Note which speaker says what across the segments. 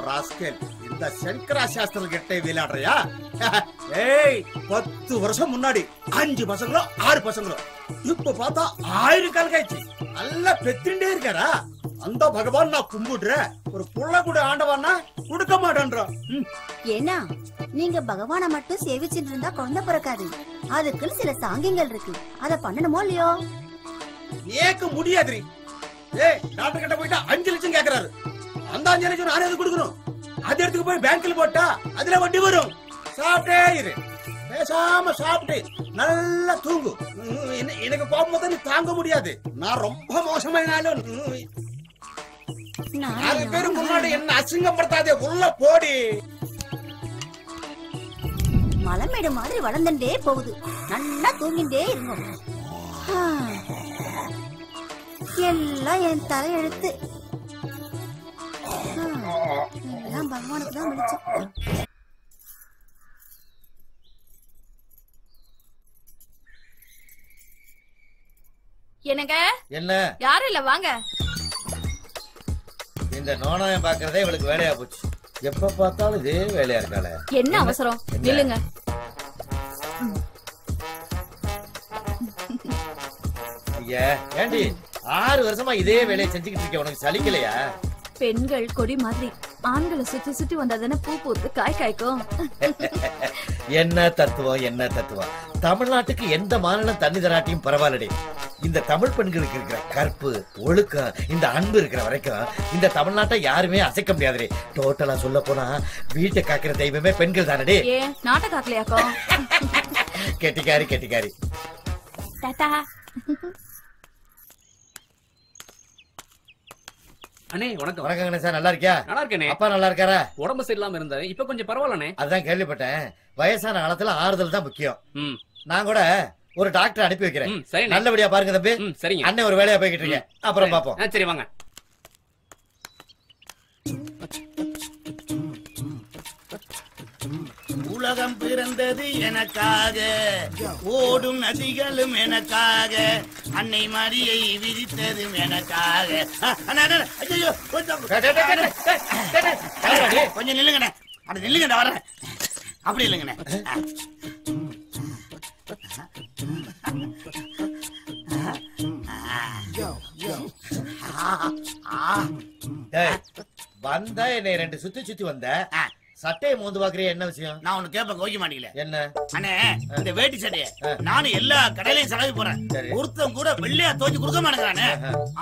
Speaker 1: Rascal இந்த சங்கரா சாஸ்திரம் கிட்டே விளையாடுறியா? ஏய் 10 வருஷம் முன்னாடி 5 பசங்களோ 6 பசங்களோ, இப்ப பார்த்தா 1000 கால் காய்ச்சி நல்லா பெத்திண்டே இருக்காரா? அந்த பகவான் நான் கும்பிடுறேன், ஒரு புள்ள கூட ஆண்டவான்னா கொடுக்க மாட்டேன்றான்.
Speaker 2: ஏன்னா நீங்க பகவான மட்டும் சேவிச்சுட்டு இருந்தா குழந்தை பிறக்காது. அதுக்குன்னு சில சாங்கியங்கள் இருக்கு, அத பண்ணணுமோ இல்லையோ?
Speaker 1: ஏக்க முடியாது. ஏய் டாக்டர் கிட்ட போயிட்டா 5 லட்சம் கேக்குறாரு. அந்த 5 லட்சம் நானே அது கொடுக்கணும். அது எடுத்துக்கு போய் பேங்க்ல போட்டா அதுல வட்டி வரும். சாப்பிட்டே இரு, பேசாம சாப்பிட்டு நல்லா தூங்கு. எனக்கு போகும்போது நீ தாங்க முடியாது. நான் ரொம்ப மோசமாயினாலும் 4 பேரு முன்னாடி என்ன அசிங்கப்படுத்தாதே, உள்ள போடி.
Speaker 2: மலைமேடு மாதிரி வளர்ந்துட்டே போகுது, நல்லா தூங்கிட்டே இருங்க. எல்லாம் என் தலையெழுத்து. எல்லாம் பகவானுக்கு தான் விழிச்சேன்.
Speaker 3: என்னங்க?
Speaker 4: என்ன?
Speaker 3: யாரும் இல்ல, வாங்க.
Speaker 4: இந்த நோனாயம் பாக்குறதே இவளுக்கு வேலையா போச்சு. எப்ப பார்த்தாலும் இதே வேலையா இருக்காளே.
Speaker 3: என்ன அவசரம்? நில்லுங்க.
Speaker 4: ஐயா ஏண்டி 6 வருஷமா இதே வேலையை செஞ்சுக்கிட்டு இருக்க, உனக்கு சலிக்கலையா?
Speaker 3: பெண்கள் கொடி மாதிரி ஆண்களை சுத்தி சுத்தி வந்தாதானே பூ பூத்து காய் காய்க்கும்.
Speaker 4: என்ன தத்துவம், என்ன தத்துவம். தமிழ்நாட்டுக்கு எந்த மாநிலம் தண்ணி தராட்டியும் பரவாயில்லடி. இந்த தமிழ் பெண்களுக்கு இருக்கிற கற்பு, ஒழுக்கம், இந்த அன்பு இருக்கிற வரைக்கும் இந்த தமிழ்நாட்டை யாருமே அசைக்க முடியாது. டோட்டலா சொல்ல போனா வீட்டை காக்கிற தெய்வமே பெண்கள் தானடி.
Speaker 3: ஏன் நாட்டை காக்கலையாக்கோ?
Speaker 4: கெட்டிக்காரி கெட்டிக்காரி.
Speaker 3: டாடா.
Speaker 5: அண்ணே வணக்கம்.
Speaker 4: வணக்கம் கணேசா, நல்லா இருக்கியா?
Speaker 5: நல்லா இருக்கேனே.
Speaker 4: அப்பா நல்லா இருக்காரா?
Speaker 5: உடம்பு சரியில்லாம இருந்தாரு, இப்ப கொஞ்சம் பரவாயில்லண்ணே.
Speaker 4: அதான் கேள்விப்பட்டேன். வயசான காலத்துல ஆறுதல் தான் முக்கியம். நான் கூட ஒரு டாக்டர் அனுப்பி வைக்கிறேன். நல்லபடியா பாருங்க தம்பி.
Speaker 5: சரிங்க.
Speaker 4: அண்ணன் ஒரு வேலையா போய்கிட்டு இருக்கேன், அப்புறம் பாப்போம்.
Speaker 5: சரி வாங்க.
Speaker 6: உலகம் பிறந்தது எனக்காக, ஓடும் நதிகளும் எனக்காக, அன்னை மரியை விதித்ததும் எனக்காக. கொஞ்சம் நில்லுங்கண்ணே, அப்படி நில்லுங்கண்ணே, வர்றேன். அப்படி இல்லைங்கண்ணே.
Speaker 4: வந்தா என்னை 2 சுத்தி சுத்தி வந்த சட்டையை மோந்து பாக்குறிய, என்ன விஷயம்?
Speaker 6: நான் ஒண்ணு கேப்ப கோவிக்க மாட்டீங்களே.
Speaker 4: என்ன?
Speaker 6: அண்ணே இந்த வேட்டி சட்டைய நானும் எல்லா கடையிலையும் செலவு போறேன், ஒருத்தன் கூட வெள்ளையா தோச்சு கொடுக்க மாட்டேங்கிறானே.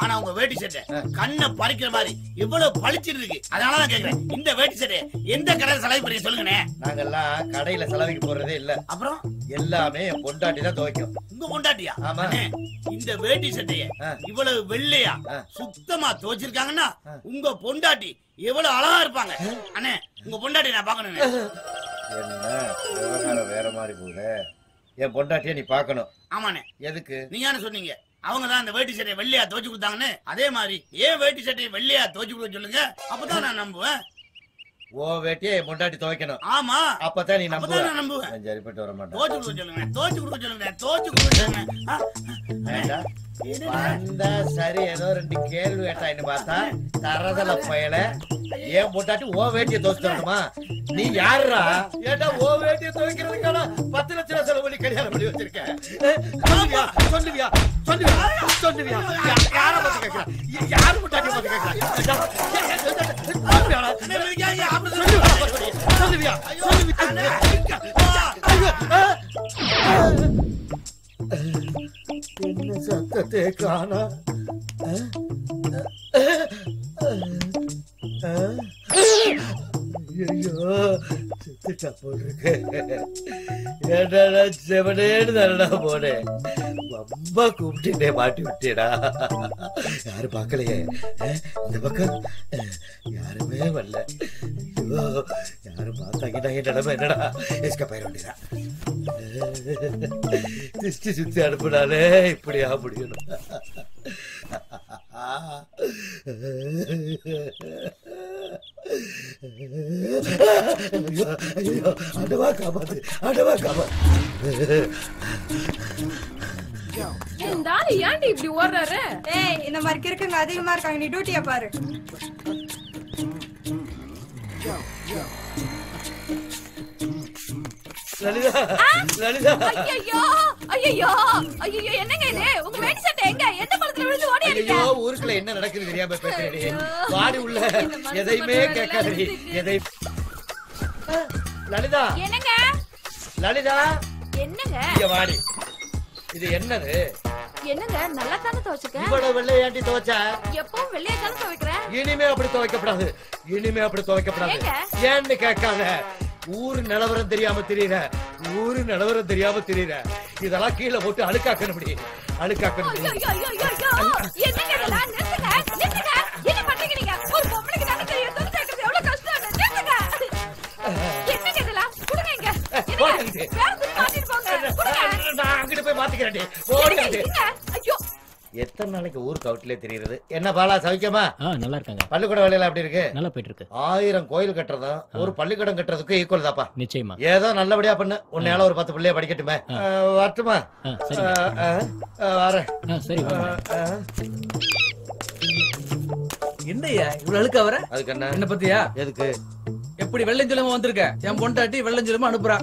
Speaker 6: ஆனா உங்க வேட்டி சட்டை கண்ணை பறிக்கிற மாதிரி இவ்வளவு பளிச்சிட்டு இருக்கு. அதனாலதான் கேக்குறேன், இந்த வேட்டி சட்டைய எந்த கடையில செலவு பண்ணி சொல்லுங்கண்ணே.
Speaker 4: நாங்கெல்லாம் கடையில செலவுக்கு போறதே இல்ல.
Speaker 6: அப்புறம்
Speaker 4: எல்லாமே என் பொண்டாட்டி தான் துவைக்கும்.
Speaker 6: உங்க பொண்டாட்டியா?
Speaker 4: ஆமா.
Speaker 6: இந்த வேட்டி சட்டைய இவ்வளவு வெள்ளையா சுத்தமா துவைச்சிருக்காங்கன்னா உங்க பொண்டாட்டி எவ்வளவு அழகா இருப்பாங்க. அண்ணே உங்க பொண்டாட்டி நான் பாக்கணும்.
Speaker 4: என்ன விவகாரம் வேற மாதிரி போகுது. என் பொண்டாட்டிய நீ பாக்கணும்.
Speaker 6: ஆமாண்ணே.
Speaker 4: எதுக்கு?
Speaker 6: நீங்க சொன்னீங்க அவங்கதான் அந்த வேட்டி சட்டையை வெள்ளையா துவைச்சு கொடுத்தாங்கன்னு. அதே மாதிரி ஏன் வேட்டி சட்டையை வெள்ளையா துவைச்சு கொடுக்க சொல்லுங்க, அப்பதான் நான் நம்புவேன்.
Speaker 4: ஓ வேட்டியை என் பொண்டாட்டி துவைக்கணும்.
Speaker 6: ஆமா,
Speaker 4: அப்பதான் நீ நம்புவேன்.
Speaker 6: சரிப்பட்டு வர மாட்டேன். துவைச்சு கொடுக்க சொல்லுங்க, துவைச்சு கொடுக்க சொல்லுங்க, துவைச்சு கொடுக்க சொல்லுங்க.
Speaker 4: வந்தா சரி, ஏதோ 2 கேள்வி கேட்டாயின்னு பார்த்தா தரதல பயல. ஏன் பொண்டாட்டி ஓ வேட்டியை துவைச்சு தரணுமா? நீ யாருடா? ஏட்டா ஓ வேட்டியை துவைக்கிறதுக்கான 10 லட்சம் செலவு பண்ணி கல்யாணம் பண்ணி வச்சிருக்க. சொல்லுவியா சொல்லுவியா சொல்லுவியா சொல்லுவியா? யார பத்தி கேட்கிறா? யாரு பொண்டாட்டி பத்தி கேட்கிறா? சொல்லுவியா என்ன சத்தத்தை காணா? ஐயோ செத்துட்டா போட்டிருக்கு. ஏடா செவனேன்னு தானடா போனேன். ரொம்ப கூப்பிட்டு மாட்டி விட்டேடா. யாரு பாக்கலையே, இந்த பக்கம் யாருமே வரல. ஐயோ யாரும் பார்த்தாக்கிட்டா என் நிலைமை என்னடா? எஸ்கேப் ஆயிட வேண்டியதா. திருஷ்டி சுத்தி அனுப்புனாலே இப்படியா முடியணும். ஐயோ அடவா காப்பாத்து, அடவா காப்பாத்து.
Speaker 3: ஏன்டி இப்படி ஓடுறாரு?
Speaker 7: ஏய் இந்த மாதிரி இருக்குங்க அதிகமா இருக்காங்க, நீ டியூட்டியா பாரு.
Speaker 4: லலிதா லலிதா
Speaker 3: ஐயோ ஐயோ ஐயோ என்னங்க இது உங்க வேட்டி சட்டை எங்க எந்த படத்துல விழுந்து ஓடி
Speaker 4: ஐயோ ஊருக்குள்ள என்ன நடக்குது தெரியாம பேசுறேடி வாடி உள்ள எதையுமே கேட்காதடி எதை லலிதா
Speaker 3: என்னங்க
Speaker 4: லலிதா
Speaker 3: என்னங்க
Speaker 4: இங்க வாடி இது என்னது
Speaker 3: என்னங்க நல்லா தானே துவைச்சுக்க
Speaker 4: இவ்வளவு வெள்ளையாண்டி துவைச்சா
Speaker 3: எப்பவும் வெள்ளையா தானே துவைக்கிறேன்
Speaker 4: இனிமே அப்படி துவைக்கப்படாது இனிமே அப்படி துவைக்கப்படாது
Speaker 3: ஏங்க?
Speaker 4: ஏன்னு கேட்காத ஊரு நிலவரம் தெரியாம தெரியற ஊரு நிலவரம் தெரியாம தெரியற இதெல்லாம் கீழே போட்டு அழுக்காக்கணும் அழுக்காக்கணும்
Speaker 3: ஐயோ ஐயோ ஐயோ என்னங்க இதெல்லாம் நிறுத்துங்க நிறுத்துங்க என்ன பண்றீங்க நீங்க ஒரு பொம்பளைக்கு தானே தெரியும் துணி தைக்கிறது எவ்வளவு கஷ்டம் நிறுத்துங்க என்னங்க இதெல்லாம் குடுங்க இங்க
Speaker 4: போடுங்க.
Speaker 3: வேற துணி மாத்திட்டு போங்க குடுங்க
Speaker 4: நான் அங்கிட்டு போய் மாத்திக்கிறேன் போடுங்க
Speaker 3: ஐயோ
Speaker 4: எத்தனை நாளைக்கு ஊருக்கு அவுட்லயே தெரியுது என்ன பாலா சௌக்கியமா
Speaker 7: நல்லா இருக்காங்க.
Speaker 4: பள்ளிக்கூட வேலையில அப்படி இருக்கு
Speaker 7: நல்லா போயிட்டு இருக்கு.
Speaker 4: 1000 கோயில் கட்டுறதும் ஒரு பள்ளிக்கூடம் கட்டுறதுக்கு ஈக்குவல் தாப்பா
Speaker 7: நிச்சயமா.
Speaker 4: ஏதோ நல்லபடியா பண்ணு உன்னையால ஒரு 10 பிள்ளைய படிக்கட்டுமே வரட்டுமா
Speaker 7: சரி.
Speaker 4: வரேன்
Speaker 7: சரி
Speaker 8: என்னையா இவ்வளவு அழுக்க வர
Speaker 4: அதுக்கு என்ன
Speaker 8: என்ன பத்தியா
Speaker 4: எதுக்கு
Speaker 8: எப்படி வெள்ளஞ்சொலமா வந்திருக்க என் பொண்டாட்டி வெள்ளஞ்சொலமா அனுப்புறா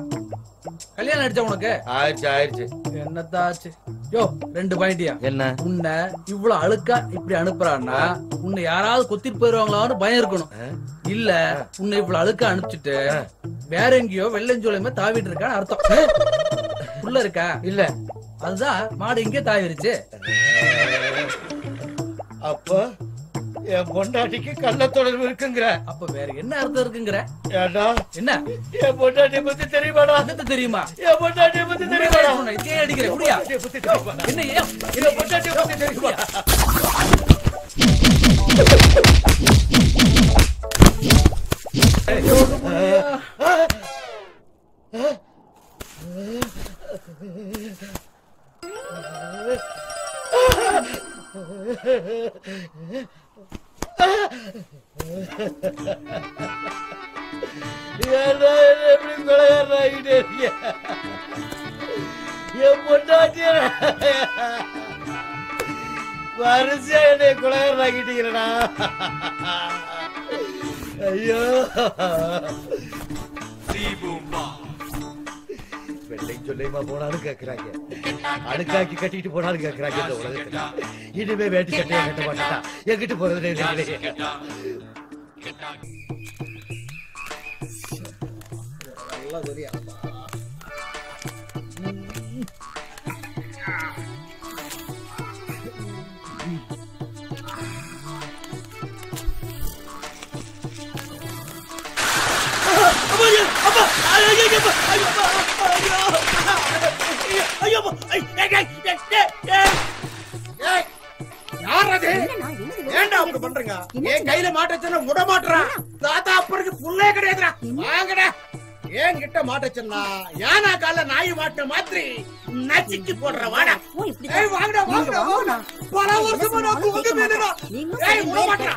Speaker 8: கல்யாணம் அடிச்சா உனக்கு
Speaker 4: ஆயிடுச்சு
Speaker 8: என்னத்தாச்சு யோ 2 பாயிண்டியா
Speaker 4: என்ன
Speaker 8: உன்னை இவ்வளவு அழுக்கா இப்படி அனுப்புறான்னா உன்னை யாராவது கொத்திட்டு போயிருவாங்களான்னு பயம் இருக்கணும் இல்ல உன்னை இவ்வளவு அழுக்கா அனுப்பிச்சிட்டு வேற எங்கேயோ வெள்ளஞ்சொலமா தாவிட்டு இருக்கான்னு அர்த்தம் உள்ள இருக்கா
Speaker 4: இல்ல
Speaker 8: அதுதான் மாடு இங்கே தாவிருச்சு
Speaker 4: அப்ப என் பொண்டாட்டிக்கு கள்ள தொடர்பு இருக்குங்கிற
Speaker 8: அப்ப வேற என்ன அர்த்தம் இருக்குங்கிற
Speaker 4: ஏடா
Speaker 8: என்ன
Speaker 4: என் பொண்டாட்டிய பத்தி தெரியுமாடா
Speaker 8: என்னது தெரியுமா
Speaker 4: என் பொண்டாட்டிய பத்தி தெரியுமாடா
Speaker 8: இதே அடிக்கிற முடியா
Speaker 4: பத்தி தெரியுமாடா
Speaker 8: என்ன ஏன்
Speaker 4: என் பொண்டாட்டிய பத்தி தெரியுமாடா எப்படி கொலையாடுறாங்கிட்டே இருக்கிய என் பொண்டாட்டிய வரிசையா என்னை கொலையாடுறாங்கிட்டீங்கடா ஐயோ வெள்ளை சொல்லையுமா போனாலும் கேக்குறாங்க அழுக்காக்கி கட்டிட்டு போனாலும் கேக்குறாங்க இந்த உலகத்துல இனிமே வேட்டி சட்டையா கட்ட மாட்டா எங்கிட்டு போறது
Speaker 1: ஏன்டா அப்படி பண்றீங்க என் கையில மாட்டச்சன்னா விட மாட்டறான் தாத்தா அப்பருக்கு புள்ளே கிடையாதுடா வாங்கடா ஏன் கிட்ட மாட்டச்சன்னா யானா கால நாய் மாட்ட மாதிரி நச்சிக்கு போடுற வாடா ஏய் வாங்கடா வாங்கடா பல வருஷமா நான் உங்க மேலடா ஏய் விட மாட்டறா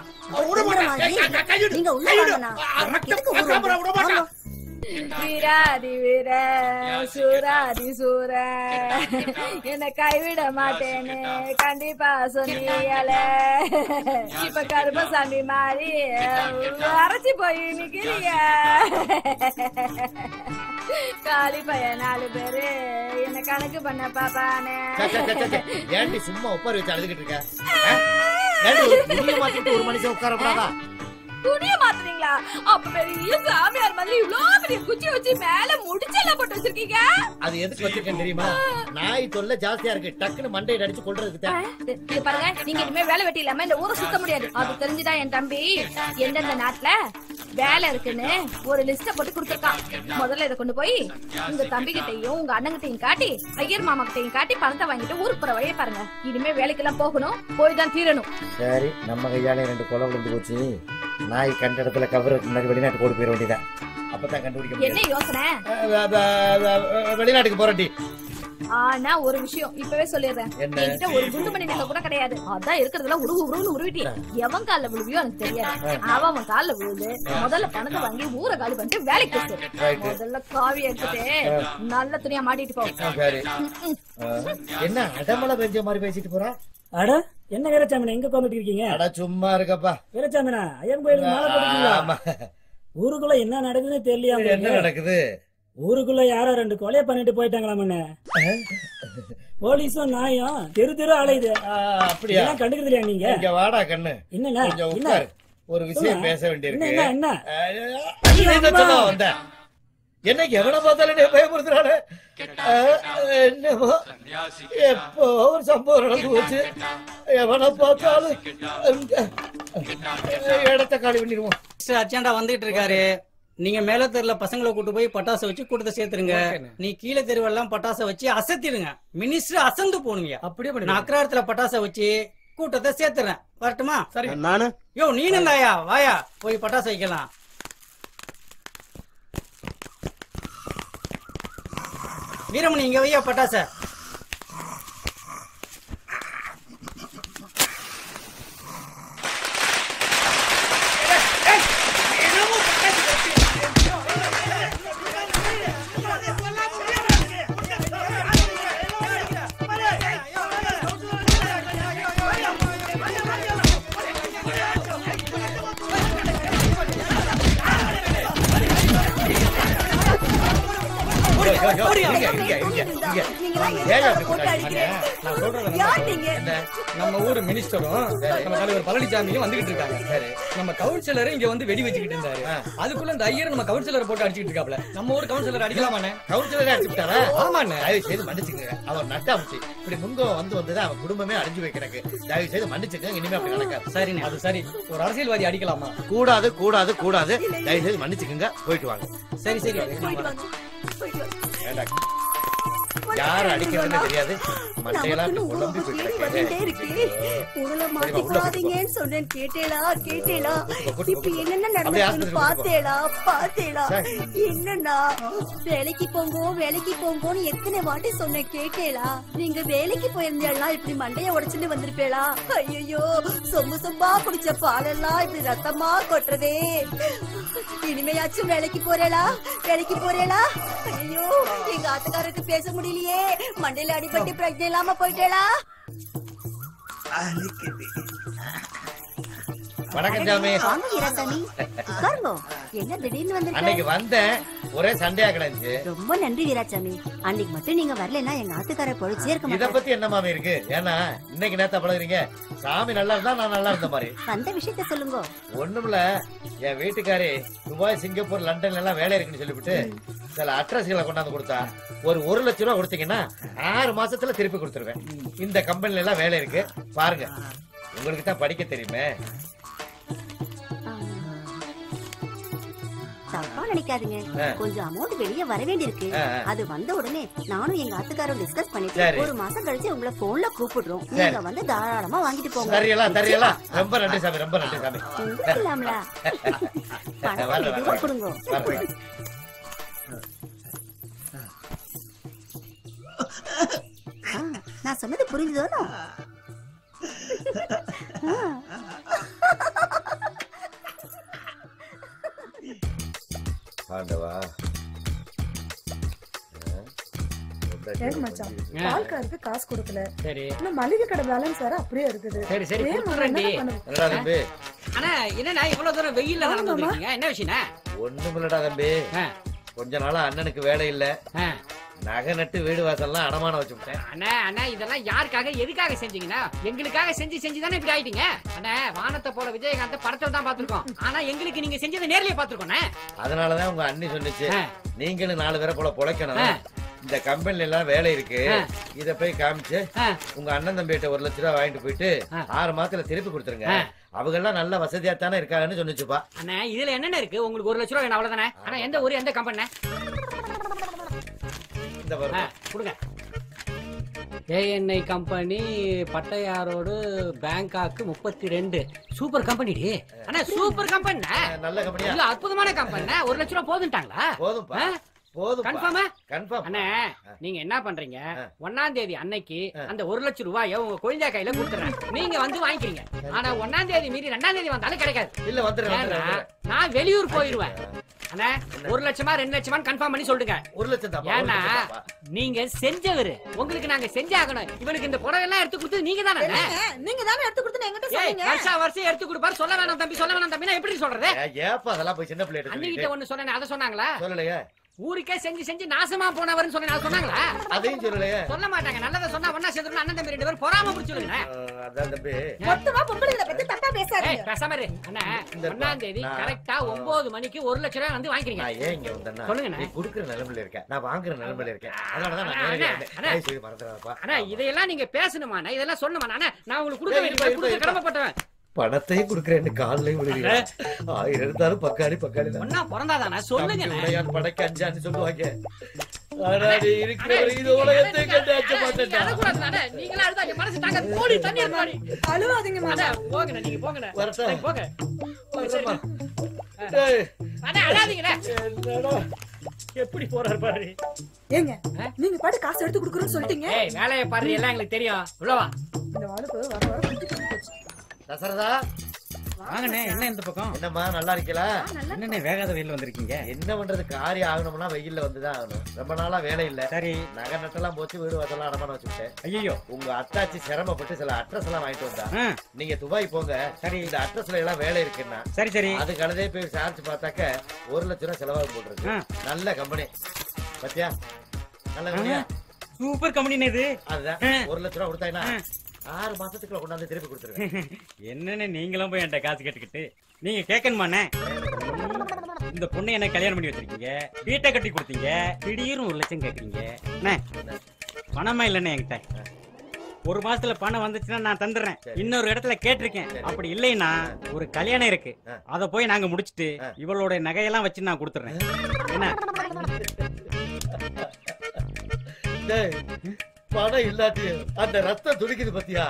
Speaker 1: விட மாட்டறா கையிடு
Speaker 2: நீங்க உள்ள வாங்கண்ணா.
Speaker 1: விட மாட்டறா
Speaker 3: வீராதி வீர சூராதி சூர என்ன கைவிட மாட்டேன்னு கண்டிப்பா சொன்னீங்கள இப்ப கருப்பசாமி மாறி அரைச்சி போய் நிக்கிறீங்க காலி பையன் 4 பேரு என்ன கணக்கு பண்ண பாப்பானே
Speaker 4: ஏன்டி சும்மா உட்கார வச்சு அழுதுகிட்டு இருக்க மாத்திட்டு ஒரு மனுஷன் உட்காரப்படாதா
Speaker 3: துணிய மாத்துறீங்களா அப்ப பெரிய சாமியார் மாதிரி இவ்வளவு பெரிய குச்சி வச்சு மேல முடிச்செல்லாம் போட்டு வச்சிருக்கீங்க
Speaker 4: அது எதுக்கு வச்சிருக்கேன் தெரியுமா நாய் தொல்லை ஜாஸ்தியா இருக்கு டக்குன்னு மண்டையை அடிச்சு கொள்றதுக்கு தான்
Speaker 3: இது பாருங்க நீங்க இனிமே வேலை வெட்டி இல்லாம இந்த ஊரை சுத்த முடியாது அது தெரிஞ்சுதான் என் தம்பி எந்தெந்த நாட்டுல வேலை இருக்குன்னு ஒரு லிஸ்ட போட்டு கொடுத்திருக்கான் முதல்ல இதை கொண்டு போய் உங்க தம்பி கிட்டையும் உங்க அண்ணன் கிட்டையும் காட்டி ஐயர் மாமா கிட்டையும் காட்டி பணத்தை வாங்கிட்டு ஊருக்கு போற வழியை பாருங்க இனிமே வேலைக்கு எல்லாம் போகணும் போய் தான் தீரணும்
Speaker 4: சரி நம்ம கையாலே 2 கொலை விழுந்து போச்சு நாய் கண்ட இடத்துல கவருக்கு முன்னாடி வெளிநாட்டுக்கு ஓடி போயிட வேண்டியதான் அப்பதான் கண்டுபிடிக்க
Speaker 3: என்ன யோசனை
Speaker 4: வெளிநாட்டுக்கு போறேன்டி
Speaker 3: ஆனா ஒரு விஷயம் இப்பவே சொல்லிடுறேன் என்கிட்ட ஒரு குண்டு மணி நகை கூட கிடையாது அதான் இருக்கிறதுல உருவுன்னு உருவிட்டி எவன் கால விழுவியோ எனக்கு தெரியாது அவன் கால விழுது முதல்ல பணத்தை வாங்கி ஊரை காலி பண்ணிட்டு வேலைக்கு போய் முதல்ல காவி எடுத்துட்டு நல்ல துணியா மாட்டிட்டு போ
Speaker 4: என்ன அடமலை பெஞ்ச மாதிரி பேசிட்டு போறா
Speaker 9: அட என்ன வீரச்சாமினா எங்க உட்காந்துட்டு இருக்கீங்க
Speaker 4: அட சும்மா இருக்கப்பா
Speaker 9: வீரச்சாமினா ஐயன் கோயிலுக்கு மாலை போட்டுருக்கீங்களா ஊருக்குள்ள என்ன நடக்குதுன்னு தெரியலையா
Speaker 4: என்ன நடக்குது
Speaker 9: ஊருக்குள்ள யாரோ 2 கொலையை பண்ணிட்டு போயிட்டாங்களாமண்ணே. போலீஸும் நாயும் தெரு தெரு அலையுது.
Speaker 4: அப்படியா?
Speaker 9: இதெல்லாம் கண்டுக்கிறது இல்லையா நீங்க?
Speaker 4: இங்க வாடா கண்ணு.
Speaker 9: என்னண்ணா?
Speaker 4: கொஞ்சம்
Speaker 9: என்ன?
Speaker 4: உட்காரு. ஒரு விஷயம் பேச வேண்டியிருக்கு.
Speaker 9: என்ன?
Speaker 4: என்ன சொல்ல வந்த? என்ன எவனை பார்த்தாலும் பயமுறுத்துறானே. என்னமோ எப்போ ஒரு சம்பவம் நடந்து போச்சு. எவனை பார்த்தாலும் இடத்த காலி பண்ணிடுவோம்.
Speaker 7: அர்ஜென்டா வந்துட்டு இருக்காரு. நீங்க மேல தெருல பசங்களை கூட்டு போய் பட்டாசை வச்சு கூட்டத்தை சேர்த்துருங்க. நீ கீழே தெருவெல்லாம் பட்டாசை வச்சு அசத்திடுங்க. மினிஸ்டர் அசந்து போனுங்க. அப்படியே நான் அக்ராரத்துல பட்டாசை வச்சு கூட்டத்தை சேர்த்துறேன். வரட்டுமா? சரி.
Speaker 1: நானு
Speaker 7: யோ நீனும் தாயா வாயா போய் பட்டாசை வைக்கலாம். வீரமணி இங்க வையா பட்டாசை.
Speaker 10: நம்ம ஊரு மினிஸ்டரும் நம்ம தலைவர் பழனிசாமியும் வந்துகிட்டு இருக்காங்க. நம்ம கவுன்சிலர் இங்க வந்து வெடி வச்சுக்கிட்டு இருந்தாரு. அதுக்குள்ள இந்த ஐயர் நம்ம கவுன்சிலர் போட்டு அடிச்சுட்டு இருக்காப்ல. நம்ம ஊர் கவுன்சிலர் அடிக்கலாமாண்ணே?
Speaker 4: கவுன்சிலரே அடிச்சுட்டாரா?
Speaker 10: ஆமாண்ணே.
Speaker 4: தயவு செய்து மன்னிச்சுக்கங்க. அவர் நட்டாமுச்சு இப்படி முங்கம் வந்தது அவன் குடும்பமே அழிஞ்சு வைக்கிறக்கு. தயவு செய்து மன்னிச்சுக்கங்க. இனிமே அப்படி நடக்காது.
Speaker 10: சரிண்ணே. அது சரி. ஒரு அரசியல்வாதி அடிக்கலாமா?
Speaker 4: கூடாது கூடாது கூடாது. தயவு செய்து மன்னிச்சுக்கங்க. போயிட்டு வாங்க.
Speaker 7: சரி சரி.
Speaker 4: யாரு அடிக்கிறதுன்னு தெரியாது. மண்டையெல்லாம் குழம்பி
Speaker 2: மாட்டிக்காதீங்கன்னு சொன்னேன். கேட்டேளா? இப்ப என்னென்ன நடந்ததுன்னு பாத்தேளா? என்னன்னா வேலைக்கு போங்கோன்னு எத்தனை வாட்டி சொன்னேன். கேட்டேளா? நீங்க வேலைக்கு போயிருந்தா இப்படி மண்டைய உடைச்சுட்டு வந்திருப்பேளா? ஐயோ சொம்பா குடிச்ச பாலெல்லாம் இப்படி ரத்தமா கொட்டுறதே. இனிமையாச்சும் வேலைக்கு போறேளா? ஐயோ எங்க ஆத்துக்காரருக்கு பேச முடியலையே. மண்டையில அடிபட்டு பிரச்சனை இல்லாம போயிட்டேளா?
Speaker 4: வணக்கம் சாமி.
Speaker 2: என்ன திடீர்னு வந்து?
Speaker 4: அன்னைக்கு வந்தேன், ஒரே சண்டையா கிடந்துச்சு.
Speaker 2: ரொம்ப நன்றி வீராசாமி. அன்னைக்கு மட்டும் நீங்க வரலன்னா எங்க ஆத்துக்கார பொழிச்சே இருக்க
Speaker 4: இத
Speaker 2: மாட்டாரு.
Speaker 4: பத்தி என்ன மாமி இருக்கு? ஏன்னா இன்னைக்கு நேத்தா பழகுறீங்க. சாமி நல்லா இருந்தா நான் நல்லா இருந்த மாதிரி.
Speaker 2: அந்த விஷயத்த சொல்லுங்க.
Speaker 4: ஒண்ணுமில்ல, என் வீட்டுக்காரி துபாய், சிங்கப்பூர், லண்டன்ல எல்லாம் வேலை இருக்குன்னு சொல்லிவிட்டு சில அட்ரஸ்களை கொண்டாந்து கொடுத்தா. ஒரு 1 லட்சம் ரூபாய் கொடுத்தீங்கன்னா 6 மாசத்துல திருப்பி கொடுத்துருவேன். இந்த கம்பெனில எல்லாம் வேலை இருக்கு பாருங்க. உங்களுக்கு தான் படிக்க தெரியுமே.
Speaker 2: தப்பா நினைக்காதீங்க. கொஞ்சம் அமௌண்ட் வெளியே வர வேண்டியிருக்கு. அது வந்த உடனே நானும் எங்க ஆத்துக்காரும் டிஸ்கஸ் பண்ணிட்டு 1 மாசம் கழிச்சு உங்களை போன்ல கூப்பிடுறோம். நீங்க வந்து தாராளமா வாங்கிட்டு போங்க.
Speaker 4: தெரியல. ரொம்ப நன்றி சாமி. ரொம்ப நன்றி சாமி.
Speaker 2: இல்லாமல பணம் கொடுங்க. நான் சொன்னது புரிஞ்சுதோ?
Speaker 4: ஆண்டவா.
Speaker 11: மச்சான் பால்காருக்கு காசு கொடுக்கல.
Speaker 7: சரி.
Speaker 11: இன்னும் மளிகை கடை பேலன்ஸ் வேற அப்படியே இருக்குது.
Speaker 7: சரி சரி குடுறேன்டி. அண்ணா என்னண்ணா இவ்வளவு தூரம் வெயில்ல நடந்து வந்திருக்கீங்க? என்ன விஷயம்னா?
Speaker 4: ஒண்ணுமில்லடா தம்பி. கொஞ்ச நாளா அண்ணனுக்கு வேலை இல்ல. நகை நட்டு வீடு வாசல்லாம் அடமானம் வச்சுட்டேன்.
Speaker 7: அண்ணா இதெல்லாம் யாருக்காக எதுக்காக செஞ்சீங்கன்னா? எங்களுக்காக செஞ்சுதானே இப்படி ஆயிட்டீங்க. அண்ணா வானத்தை போல விஜயகாந்த படத்துல தான் பாத்துருக்கோம். ஆனா எங்களுக்கு நீங்க செஞ்சதை நேர்லயே பாத்துருக்கோம்.
Speaker 4: அதனாலதான் உங்க அண்ணி சொன்னிச்சு, நீங்களும் 4 பேரை போல பொழைக்கணும். இந்த கம்பெனில எல்லாம் வேலை இருக்கு. இத போய் காமிச்சு உங்க அண்ணன் தம்பிகிட்ட 1 லட்சம் ரூபாய் வாங்கிட்டு போயிட்டு 6 மாசத்துல திருப்பி கொடுத்துருங்க. அவங்க எல்லாம் நல்ல வசதியா தானே இருக்காங்கன்னு சொன்னிச்சுப்பா.
Speaker 7: அண்ணா இதுல என்னென்ன இருக்கு? உங்களுக்கு 1 லட்சம் ரூபாய் வேணும் அவ்வளவுதானே? ஆனா எந்த ஊரு எந்த கம்பெனி? கொடுங்க. ஏஎன்ஐ கம்பெனி, பட்டையாரோடு, பேங்காக்கு 32. Super company. அண்ணா சூப்பர் கம்பெனி.
Speaker 4: நல்ல கம்பெனியா?
Speaker 7: இல்ல அற்புதமான கம்பெனி. 1 லட்சம் ரூபாய் போதுட்டாங்களா?
Speaker 4: போதும்பா. போதும்.
Speaker 7: கன்ஃபார்ம். அண்ணா நீங்க என்ன பண்றீங்க? 1ஆம் தேதி அன்னைக்கு அந்த 1 லட்சம் ரூபாயை உங்க குழந்தை கையில கொடுத்துறேன். நீங்க வந்து வாங்கிக்கிறீங்க. ஆனா 1ஆம் தேதி மீறி 2ஆம் தேதி வந்தாலும் கிடைக்காது.
Speaker 4: இல்ல வந்துடுறேன்.
Speaker 7: நான் வெளியூர் போயிருவேன். அண்ணா 1 லட்சமா 2 லட்சமா கன்ஃபார்ம் பண்ணி சொல்லுங்க.
Speaker 4: 1 லட்சம் தான்.
Speaker 7: ஏன்னா நீங்க செஞ்சவரு, உங்களுக்கு நாங்க செஞ்சாகணும். இவனுக்கு இந்த புடவை எல்லாம் எடுத்து கொடுத்து நீங்க தானே?
Speaker 2: நீங்க தானே எடுத்து கொடுத்து என்கிட்ட சொன்னீங்க.
Speaker 7: வருஷம் எடுத்து கொடுப்பாரு. சொல்ல வேணாம் தம்பி, சொல்ல வேணாம் தம்பி. நான் எப்படி சொல்றது?
Speaker 4: ஏப்பா அதெல்லாம் போய் சின்ன பிள்ளை
Speaker 7: அன்னிகிட்ட ஒண்ணு சொன்னேன், அத சொன்னாங்களா?
Speaker 4: சொல்லலையே.
Speaker 12: ஊருக்கே செஞ்சு செஞ்சு நாசமா போனவர்னு சொன்னாங்களா?
Speaker 4: அதையும் சொல்லலையே.
Speaker 12: சொல்ல மாட்டாங்க. நல்லதை சொன்னா ஒண்ணா சேர்ந்துட்டு அண்ணன் தம்பி 2 பேரும் பொறாம புடிச்சுடுங்க.
Speaker 4: அதான் தம்பி.
Speaker 11: மொத்தமா பொம்பளைகளை பத்தி தப்பா பேசாதீங்க.
Speaker 12: பேசாம இரு. அண்ணா 1ஆம் தேதி கரெக்ட்டா 9 மணிக்கு 1 லட்சம் ரூபாய் வந்து வாங்கிக்கிறீங்க.
Speaker 4: நான் ஏன் இங்க வந்தேன்னா
Speaker 12: சொல்லுங்க.
Speaker 4: நீ குடுக்குற நிலைமையில இருக்க, நான் வாங்குற நிலைமையில இருக்கேன். அதனால தான் நான் நேரடியா வந்தேன். சரி மறந்துடாதப்பா.
Speaker 12: அண்ணா இதெல்லாம் நீங்க பேசணுமா? இதெல்லாம் சொல்லணுமா? அண்ணா நான் உங்களுக்கு கொடுக்க வேண்டிய கடமைப்பட்டவன்.
Speaker 4: பணத்தையும் குடுக்கறேன்னு காலையும் விழுகிறேன். 1000 இருந்தாலும் பக்காளி தான்.
Speaker 12: ஒண்ணா பிறந்தாதானே சொல்லுங்க.
Speaker 4: உடையான் படைக்கு அஞ்சான்னு சொல்லுவாங்க. ஆனா நீ இருக்கிறவரை இந்த உலகத்தை கண்டு அச்ச மாட்டேன்.
Speaker 12: அழக்கூடாதுண்ணா. நீங்களா அழுதா என் மனசு தாங்க. கோடி தண்ணி இருப்பாடி.
Speaker 11: அழுவாதீங்க மாமா.
Speaker 12: போங்கண்ணா நீங்க போங்கண்ணா. போங்க. அண்ணா அழாதீங்கண்ணா.
Speaker 10: என்னடா எப்படி போறாரு பாரு.
Speaker 11: ஏங்க நீங்க பாட்டு காசு எடுத்து குடுக்குறேன்னு சொல்லிட்டீங்க.
Speaker 12: ஏய் வேலைய பாரு எல்லாம் எங்களுக்கு தெரியும். உள்ளவா.
Speaker 11: இந்த ஆளுக்கு வர குத்தி போச்சு.
Speaker 4: தசரதா
Speaker 7: வாங்கண்ணே. என்ன இந்த பக்கம்?
Speaker 4: என்னம்மா நல்லா இருக்கீங்களா?
Speaker 7: என்னண்ணே வேகாத வெயில்ல வந்திருக்கீங்க?
Speaker 4: என்ன பண்றது, காரியம் ஆகணும்னா வெயில்ல வந்துதான் ஆகணும். ரொம்ப நாளா வேலை இல்ல.
Speaker 7: சரி.
Speaker 4: நகை நட்டெல்லாம் போச்சு, வீடு வசலாம் அடமான வச்சுட்டேன்.
Speaker 7: ஐயோ
Speaker 4: உங்க அத்தாச்சி சிரமப்பட்டு சில அட்ரஸ் எல்லாம் வாங்கிட்டு வந்தா. நீங்க துபாய் போங்க. சரி இந்த அட்ரஸ்ல எல்லாம் வேலை இருக்குன்னா.
Speaker 7: சரி சரி.
Speaker 4: அது கழுதே போய் விசாரிச்சு பார்த்தாக்க 1 லட்சம் ரூபாய் செலவாக போட்டுருக்கு. நல்ல கம்பெனி பத்தியா? நல்ல கம்பெனியா?
Speaker 7: சூப்பர் கம்பெனி இது.
Speaker 4: அதுதான் 1 லட்சம் ரூபாய் கொடுத்தாங்கன்னா 6 மாசத்துக்குள்ள கொண்டாந்து திருப்பி கொடுத்துருவேன்.
Speaker 7: என்னன்னு நீங்களும் போய் என்கிட்ட காசு கேட்டுக்கிட்டு நீங்க கேட்கணுமாண்ணே? இந்த பொண்ணு என்ன கல்யாணம் பண்ணி வச்சிருக்கீங்க, வீட்டை கட்டி கொடுத்தீங்க, திடீர்னு 1 லட்சம் கேக்குறீங்க. பணமா இல்லைண்ணே என்கிட்ட. 1 மாசத்துல பணம் வந்துச்சுன்னா நான் தந்துடுறேன். இன்னொரு இடத்துல கேட்டிருக்கேன். அப்படி இல்லைன்னா ஒரு கல்யாணம் இருக்கு, அத போய் நாங்க முடிச்சுட்டு இவளோட நகையெல்லாம் வச்சு நான் கொடுத்துறேன். என்ன
Speaker 4: பணம் இல்லாட்டி அந்த ரத்தம் துடிக்குது பத்தியா?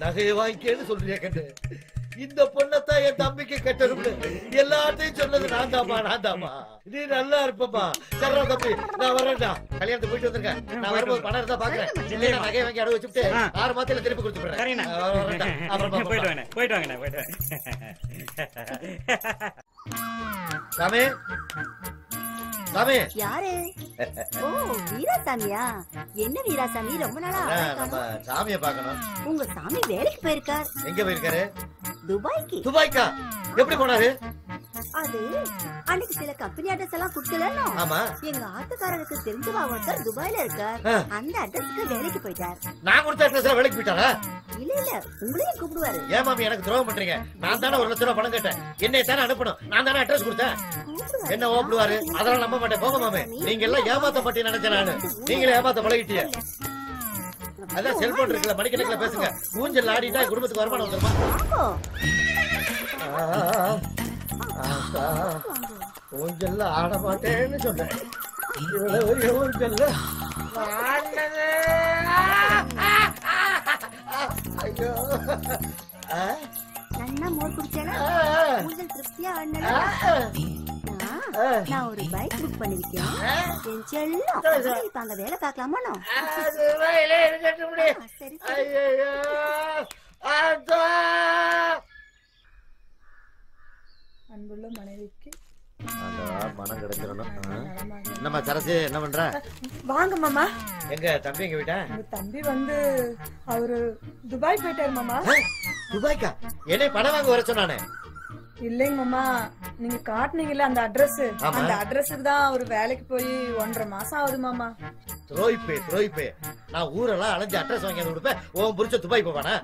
Speaker 4: நகையை வாங்கிக்கேன்னு சொல்றியா கண்டு? இந்த பொண்ணத்தான் என் தம்பிக்கு கட்டணும்னு எல்லாத்தையும் சொன்னது நான் தாமா. நீ நல்லா இருப்பமா. சரா தம்பி நான் வரேன்டா. கல்யாணத்துக்கு போயிட்டு வந்திருக்கேன். நான் வரும்போது பணம் இருந்தா பாக்குறேன். நகையை வாங்கி அடகு வச்சுட்டு 6 மாசத்துல திருப்பி கொடுத்துறேன். அப்புறம்
Speaker 7: போயிட்டு வாங்க.
Speaker 4: சாமி சாமி.
Speaker 2: யாரு? ஓ வீராசாமியா? என்ன வீராசாமி ரொம்ப நாளா
Speaker 4: நம்ம சாமியை பார்க்கணும்.
Speaker 2: உங்க சாமி வேலைக்கு போயிருக்கார்.
Speaker 4: எங்க போயிருக்காரு?
Speaker 2: துபாய்க்கு.
Speaker 4: துபாய்க்கா? எப்படி போனாரு?
Speaker 2: அது அன்னைக்கு சில கம்பெனி அட்ரஸ் எல்லாம் குடுக்கலன்னா.
Speaker 4: ஆமா.
Speaker 2: எங்க ஆத்துக்காரருக்கு தெரிஞ்சவா ஒருத்தர் துபாய்ல இருக்கார். அந்த அட்ரஸ்க்கு வேலைக்கு போயிட்டார்.
Speaker 4: நான் கொடுத்த அட்ரஸ்ல வேலைக்கு போயிட்டாரா?
Speaker 2: இல்ல உங்களையும் கூப்பிடுவாரு.
Speaker 4: ஏன் மாமி எனக்கு துரோகம் பண்றீங்க? நான் தானே 1 லட்சம் ரூபாய் பணம் கேட்டேன். என்னைய தானே அனுப்பணும். நான் தானே அட்ரஸ் கொடுத்தேன். என்ன ஓப்பிடுவாரு? அதெல்லாம் நம்ப மாட்டேன். போங்க மாமே. நீங்க எல்லாம் ஏமாத்த மாட்டேன்னு நினைச்சேன் நானு. நீங்களே ஏமாத்த பழகிட்டீங்க. அதான் செல்போன் இருக்குல்ல, மணிக்கணக்கில் பேசுங்க. ஊஞ்சல் ஆடிட்டா குடும்பத்துக்கு வருமானம் வந்துருமா? ஊஞ்சல்ல ஆட மாட்டேன்னு சொன்னேன். ஊஞ்சல்ல ஐயோ
Speaker 2: நன்னா மோர் குடிச்சானா? ஊஞ்சல் திருப்தியா ஆடினா? நான் ஒரு பைக் புக் பண்ணிருக்கேன். என் செல்லம் இப்ப அங்க வேலை பார்க்கலாமா? சரி
Speaker 11: அன்புள்ள மனைவிக்கு
Speaker 4: மனம் கிடைச்சிடணும். நம்ம சரசு என்ன பண்ற?
Speaker 11: வாங்க மாமா.
Speaker 4: எங்க தம்பி எங்க வீட்டா?
Speaker 11: உங்க தம்பி வந்து அவரு துபாய் போயிட்டாரு மாமா.
Speaker 4: துபாய்க்கா? என்னை பணம் வாங்க வர சொன்னானே.
Speaker 11: இல்லைங்க மாமா, நீங்க காட்டுனீங்கல்ல அந்த அட்ரஸ், அந்த அட்ரஸுக்கு தான் அவரு வேலைக்கு போய் 1.5 மாசம் ஆகுது மாமா.
Speaker 4: துரோயிப்பே. நான் ஊரெல்லாம் அலைஞ்சு அட்ரஸ் வாங்கி கொடுப்பேன். உன் புரிச்ச துபாய் போவானா?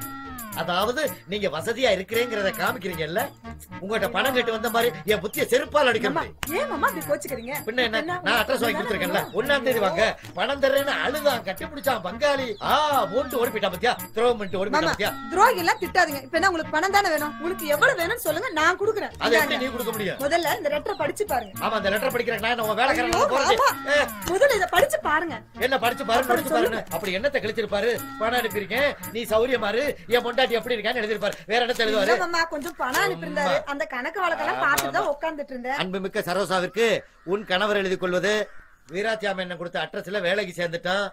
Speaker 4: அதாவது நீங்க வசதியா இருக்கிறேங்கிறத காமிக்கிறீங்கல்ல. உங்ககிட்ட பணம் கேட்டு வந்த மாதிரி என் புத்திய செருப்பால் அடிக்கணும்.
Speaker 11: ஏன் மாமா இப்படி கோச்சுக்கிறீங்க?
Speaker 4: பின்ன என்ன, நான் அட்ரஸ் வாங்கி கொடுத்துருக்கேன்ல. 1ஆம் தேதி வாங்க பணம் தர்றேன்னு அழுதான், கட்டி பிடிச்சான் பங்காளி. மூண்டு ஓடி போயிட்டா பத்தியா? துரோகம் பண்ணிட்டு ஓடி போயிட்டா பத்தியா?
Speaker 11: துரோகி எல்லாம் திட்டாதீங்க. இப்ப என்ன உங்களுக்கு பணம் தானே வேணும்? உங்களுக்கு எவ்வளவு வேணும்னு சொல்லுங்க, நான் கொடுக்குறேன்.
Speaker 4: அதை எப்படி நீ கொடுக்க முடியும்?
Speaker 11: முதல்ல இந்த லெட்டரை படிச்சு பாருங்க.
Speaker 4: ஆமா, இந்த லெட்டர் படிக்கிறேன். நான் உங்க வேலைக்காரன் போறேன்.
Speaker 11: முதல்ல இத படிச்சு பாருங்க.
Speaker 4: என்ன படிச்சு பாருங்க? அப்படி என்னத்தை கழிச்சிருப்பாரு? பணம் அனுப்பியிருக்கேன், நீ சௌரியமாரு, என் பொண்டாட்டி எப்படி இருக்கான்னு எழுதிருப்பாரு. வேற என்ன எழுதுவாரு?
Speaker 11: மாமா கொஞ்சம் பணம் அனுப்பியிருந்தாரு. அந்த கணக்கு வழக்கெல்லாம் பார்த்துட்டு தான் உட்கார்ந்துட்டு இருந்தேன்.
Speaker 4: அன்புமிக்க சரோசாவிற்கு உன் கணவர் எழுதி கொள்வது. வீராசாமி என்ன கொடுத்த அட்ரஸ்ல வேலைக்கு சேர்ந்துட்டான்.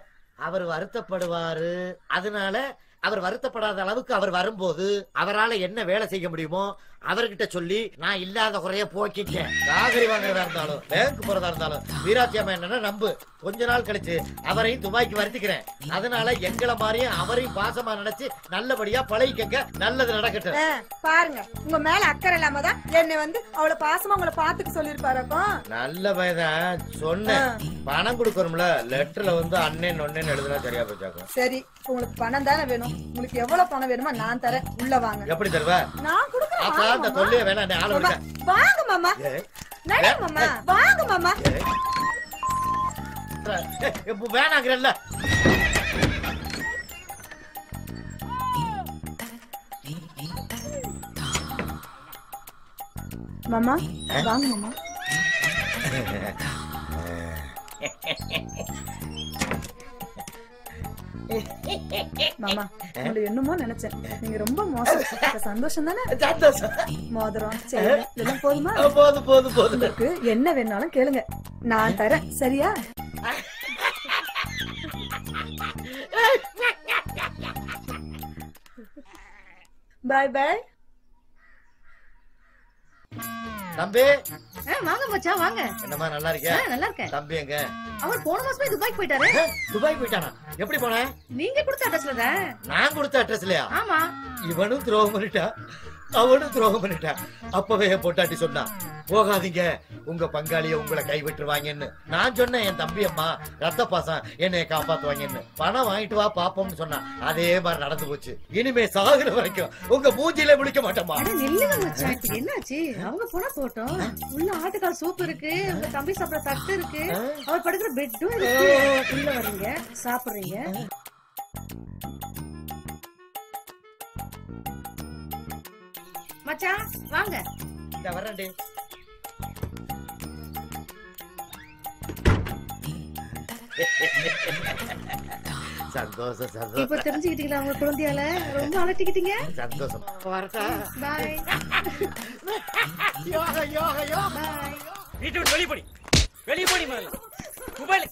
Speaker 4: அவர் வருத்தப்படுவாரு. அதனால அவர் வருத்தப்படாத அளவுக்கு அவர் வரும்போது அவரால் என்ன வேலை செய்ய முடியுமோ அவர்கிட்ட சொல்லி நான் இல்லாத குறைய போக்கிட்டேன். காகரி வாங்குறதா இருந்தாலும் பேங்க் போறதா இருந்தாலும் வீராட்சி அம்மா என்னன்னா நம்பு. கொஞ்ச நாள் கழிச்சு அவரையும் துபாய்க்கு வருத்திக்கிறேன். அதனால எங்களை மாதிரியும் அவரையும் பாசமா நினைச்சு நல்லபடியா பழகிக்கங்க. நல்லது நடக்கட்டும்.
Speaker 11: பாருங்க, உங்க மேல அக்கறை இல்லாம தான் என்னை வந்து அவளை பாசமா உங்களை பாத்துக்க சொல்லிருப்பாருக்கும்.
Speaker 4: நல்ல பையன் சொன்னேன். பணம் கொடுக்கணும்ல, லெட்டர்ல வந்து அண்ணன் ஒன்னேன்னு எழுதுனா சரியா போச்சாக்கும்.
Speaker 11: சரி, உங்களுக்கு பணம் தானே வேணும். உங்களுக்கு எவ்வளவு பணம் வேணுமோ நான் தரேன். உள்ள வாங்க.
Speaker 4: எப்படி தருவ?
Speaker 11: நான் கொடுக்குறேன்.
Speaker 4: அந்த தொல்லையே வேணாம். ஆள விட
Speaker 11: வாங்க மாமா. நடி மாமா. வாங்க மாமா.
Speaker 4: வேணாங்கிறல்ல.
Speaker 11: மாமா வாங்க மாமா. மாமா, உங்களை என்னமோ நினைச்சேன். நீங்க ரொம்ப மோசம். சந்தோஷம் தானே? மோதிரம் எல்லாம் போதுமா?
Speaker 4: போதும் போதும் போதும்.
Speaker 11: உங்களுக்கு என்ன வேணாலும் கேளுங்க, நான் தரேன். சரியா? பாய் பாய்.
Speaker 4: தம்பி
Speaker 2: வாங்க மச்சான் வாங்க.
Speaker 4: என்னமா நல்லா இருக்கியா?
Speaker 2: நல்லா இருக்கேன்.
Speaker 4: தம்பி எங்க?
Speaker 2: அவர் போன மாசமே துபாய்க்கு போயிட்டாரு.
Speaker 4: துபாய் போயிட்டானா? எப்படி போன?
Speaker 2: நீங்க கொடுத்த அட்ரஸ்ல தான்.
Speaker 4: நான் கொடுத்த அட்ரஸ்லயா?
Speaker 2: ஆமா.
Speaker 4: இவனும் துரோகம் பண்ணிட்டா, அவனும் துரோகம் பண்ணிட்டா. அப்பவே பொட்டாட்டி சொன்னா போகாதீங்க, உங்க பங்காளிய உங்களை கைவிட்டுருவாங்கன்னு. நான் சொன்னேன் என் தம்பி அம்மா ரத்த பாசம் என்னைய காப்பாத்துவாங்கன்னு. பணம் வாங்கிட்டு வா பாப்போம்னு சொன்னா. அதே மாதிரி நடந்து போச்சு. இனிமே சாகுற வரைக்கும் உங்க மூஞ்சில முடிக்க மாட்டோமா?
Speaker 2: என்னாச்சு? அவங்க போனா போட்டோம். உள்ள ஆட்டுக்கால் சூப் இருக்கு, உங்க தம்பி சாப்பிட தட்டு இருக்கு, அவர் படுக்கிற பெட்டும் இருக்கு. உள்ள வர்றீங்க, சாப்பிடுறீங்க. மச்சான் வாங்க.
Speaker 4: இந்த வரேன்டி. சந்தோஷம் சந்தோஷம்.
Speaker 2: இப்ப தெரிஞ்சுக்கிட்டீங்களா உங்க குழந்தையால? ரொம்ப அலட்டிக்கிட்டீங்க.
Speaker 4: சந்தோஷம். வரட்டா?
Speaker 2: பாய்.
Speaker 4: யோகா யோகா யோகா.
Speaker 10: வீட்டு விட்டு வெளியே போடி. வெளியே போடி முதல்ல. மொபைல்